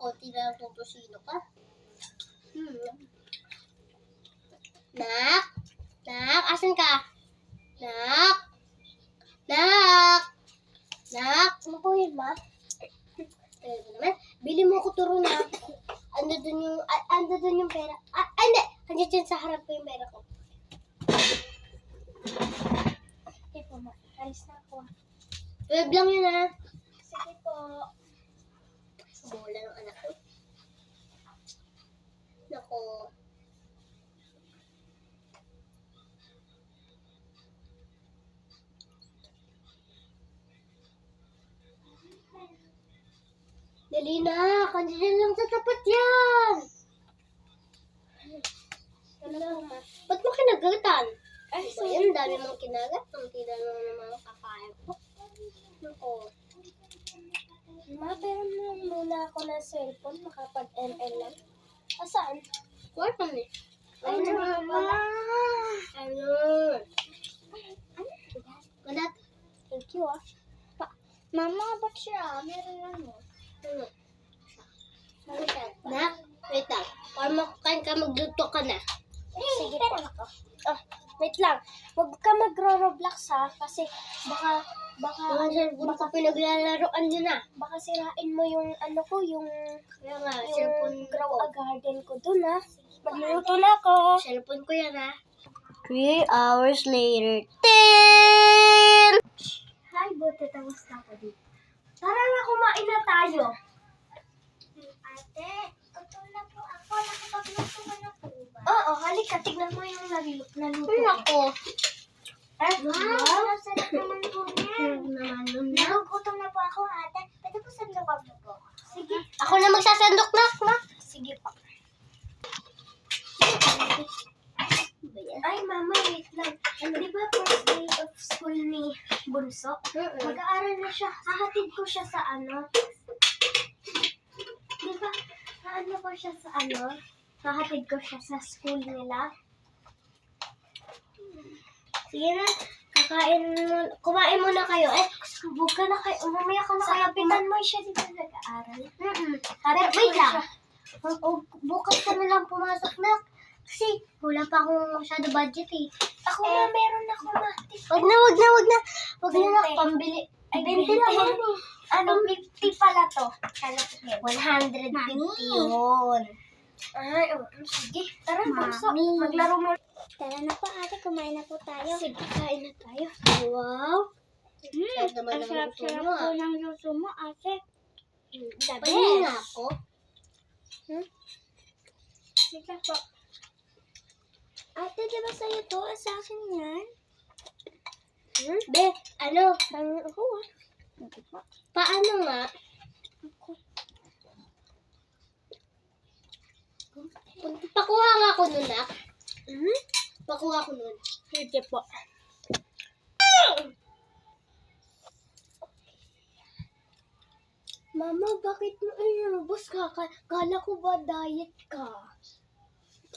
konti na lang tutosino ka. Nak? Nak? Asan ka? Nak? Nak? Nak? Ano po yun, ma? Naman, bili mo ko turo na. Ando dun yung pera. Hindi. Andiyan dyan sa harap ko yung pera ko. Okay po, ma. Alis na ako. 12 lang yun, ha? Sige po. Bola ng anak ko. Nako. Dali na. Kandiyan lang sa tapat yan. Ba't mo kinagatan? Ay, so yun, dami mong kinagat. Ang tila naman mga kakain ko. Nako. Ma, pero muna ako ng cellphone, makapag-ML lang. Saan? Kwarto ni. Ay, mama! Ano? Galat. Thank you, ah. Mama, ba't siya? Meron lang mo. Ano? Nak, wait lang. Para makakain ka, magluto ka na. Sige po. Wait lang. Huwag ka magro-roblox ha. Kasi baka pinaglalaroan nyo na. Baka sirain mo yung ano ko, yung grow a garden ko dun ha. Magluluto na ako. Cellphone ko yan ha. 3 hours later. Tin! Hi, buti tapos na ako dito. Tara na, kumain na tayo. Ate, gutom na po ako. Nakapagluto ka na po ba? Oo, halika. Tignan mo yung naluto ko. Ako. Wow, sarap naman po niya. Nagugutom na po ako, ate. Pwede po sandukan mo po. Sige. Ako na magsasandok na. Sige po. Ay, mama, wait lang. Di ba first day of school ni Bunso? Mag-aaral na siya. Hahatid ko siya sa ano? Di ba? Hahatid ko siya sa school nila. Sige na. Kumain muna kayo. Huwag ka na kayo. Mamaya ka na kayo. Kapitan mo siya dito nag-aaral. Wait lang. Bukas ka na lang pumasok na. Kasi wala pa akong masyado budget eh. Ako na, meron ako na. Wag na. Wag na pambili. Ay, 20 lang yan eh. Ano, 50 pala to. 150 yun. Ay, sige. Tara, Bunso. Maglaro mo. Tara na po ate, kumain na po tayo. Sige, kain na tayo. Wow. Ang sarap-sarap po ng luto mo, ate. Pahingi nga ako. Sige po. Ate, di ba sa'yo to? Sa akin yan? Be, ano? Ako ah. Paano nga? Pakuha nga ako nun, nak. Pakuha ko nun. Sige po. Mama, bakit mo inubos ka? Kala ko ba diet ka?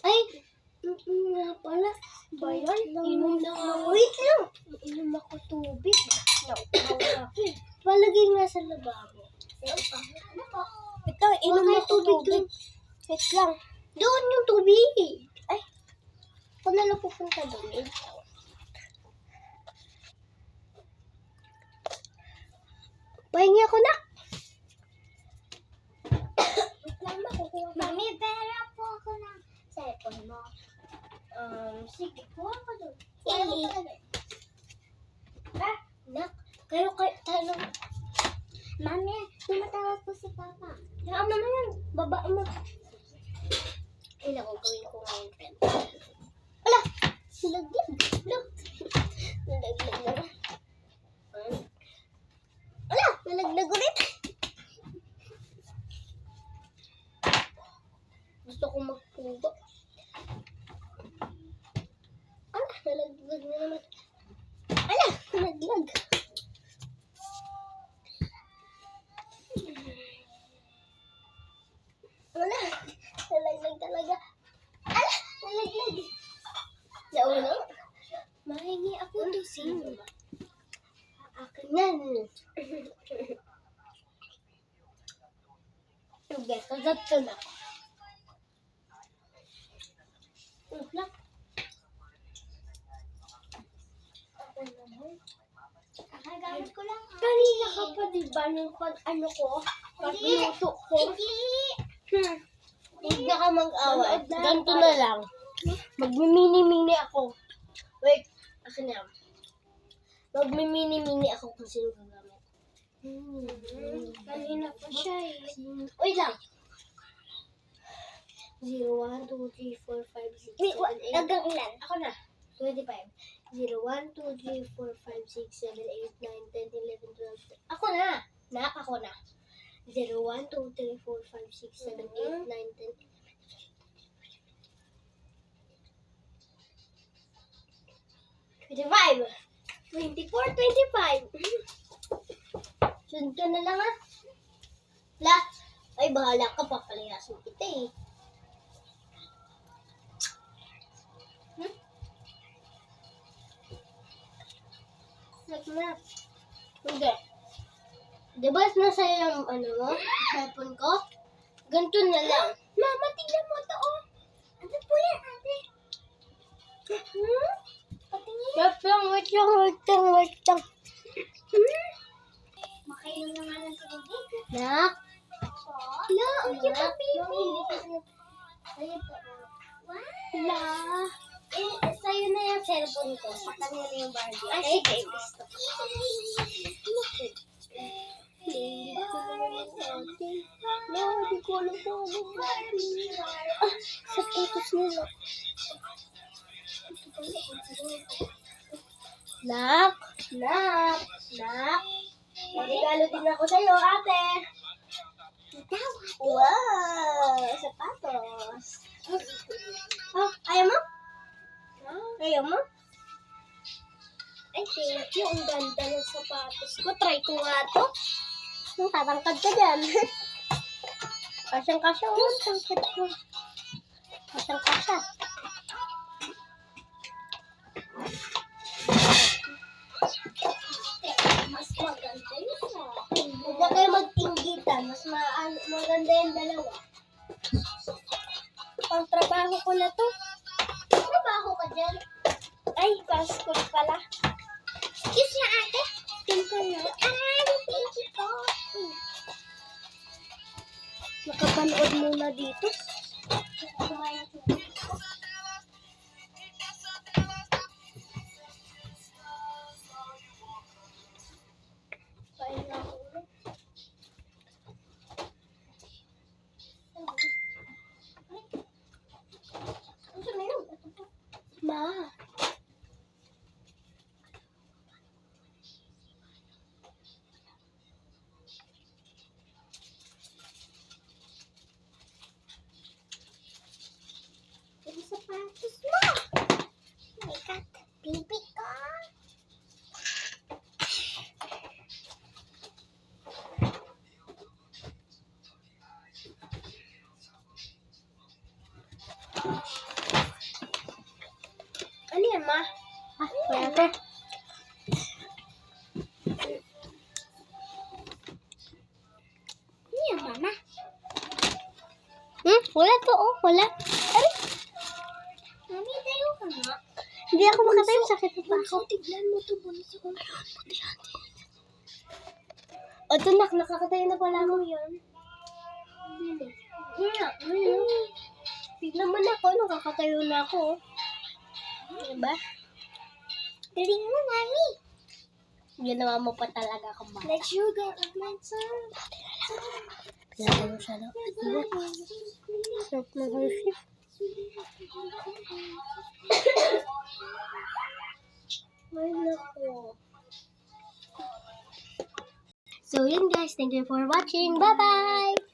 Ay, nga pala. Bayan, inom na ako. Wait lang. Inom ako tubig. Palagay nga sa lababo. Ito, inom ako tubig. Wait lang. Doon yung tubig. Ay, ako na lang pupunta doon. Pahingi ako na. Wait lang na, kukuha. Mami, pera po ako ng cellphone mo. Sige, kuha ko doon. Nak, kayo, tanong. Mami, tumatawag po si Papa. Saan naman yan? Babae mo. Ay, naku, gawin ko ngayon, friend. Ala, silagyan. Nalaglag na. Ala, nalaglag ulit. Gusto ko magpugo. Ala, nalaglag na naman. Ala, nalaglag. Ala, nalaglag talaga. Ala, nalaglag. Nauna. Mahingi ako to sino ba? Akin yan. Sige, kagat ko na. Wala. Kakagamit ko lang. Kanina ka pa, diba? Nung pag-ano ko? Pag-luto ko. Huwag na ka mag-away. Ganito na lang. Magmimini-mini ako. Wait, akin na. Magmimini-mini ako kung sino gagamit. Kanina pa siya eh. Wait lang. 0, 1, 2, 3, 4, 5, 6, 7, 8. Hanggang ilan? Ako na. 25. 0, 1, 2, 3, 4, 5, 6, 7, 8, 9, 10, 11, 12. Ako na. Ako na. 0, 1, 2, 3, 4, 5, 6, 7, 8, 9, 10, 25. 24, 25. Sunod ka na lang ah. La. Ay, bahala ka. Papalayasin kita eh. Na. Hindi. Diba nasa'yo yung ano mo? Cellphone ko? Ganito na lang. Mama, tignan mo ito oh. Ano po yan, ate? Patingin. Wait lang. Makainom na nga ng tubig. Nak? La, ang cute ang baby. La. Sa'yo na yung cellphone ko. Sa kanila yung Barbie. Ay, sige. Gusto ko. Hindi ko alam po ano Barbie. Sa photos nila. Nak. Regalo din ako sa'yo, ate. Wow, sapatos. Oh, ayaw mo? Ayaw mo? Ay, thank you. Ang ganda ng sapatos ko. Try ko nga to. Tatangkad ka dyan. Kasyang-kasya. Tangkad ko. Kasyang-kasya. Mas maganda yun. Huwag na kayo mag-inggitan. Mas maganda yung dalawa. Pang trabaho ko na to. Trabaho ka dyan? Ay, passport pala. Kiss na ate. Tingko na. Thank you po. Nakapanood muna dito. Ma. Yung sapatos mo. My God, baby ko. Ano yan, ma? Wala. Ano yan, mama? Wala to, oh. Wala. Ay. Mami, tayo ka nga. Hindi ako makatayo. Sakit pa ako. Tignan mo to. Bulis ako. O, ito, nakakatayo na pala ako yun. Tignan mo na ako. Nakakatayo na ako. Diba? Galing mo, mami. Ginawa mo pa talaga ako, mata. Like sugar of my son. Pinatayo siya na. Sarap na Hershey. Ay, naku. So, yun guys. Thank you for watching. Bye-bye!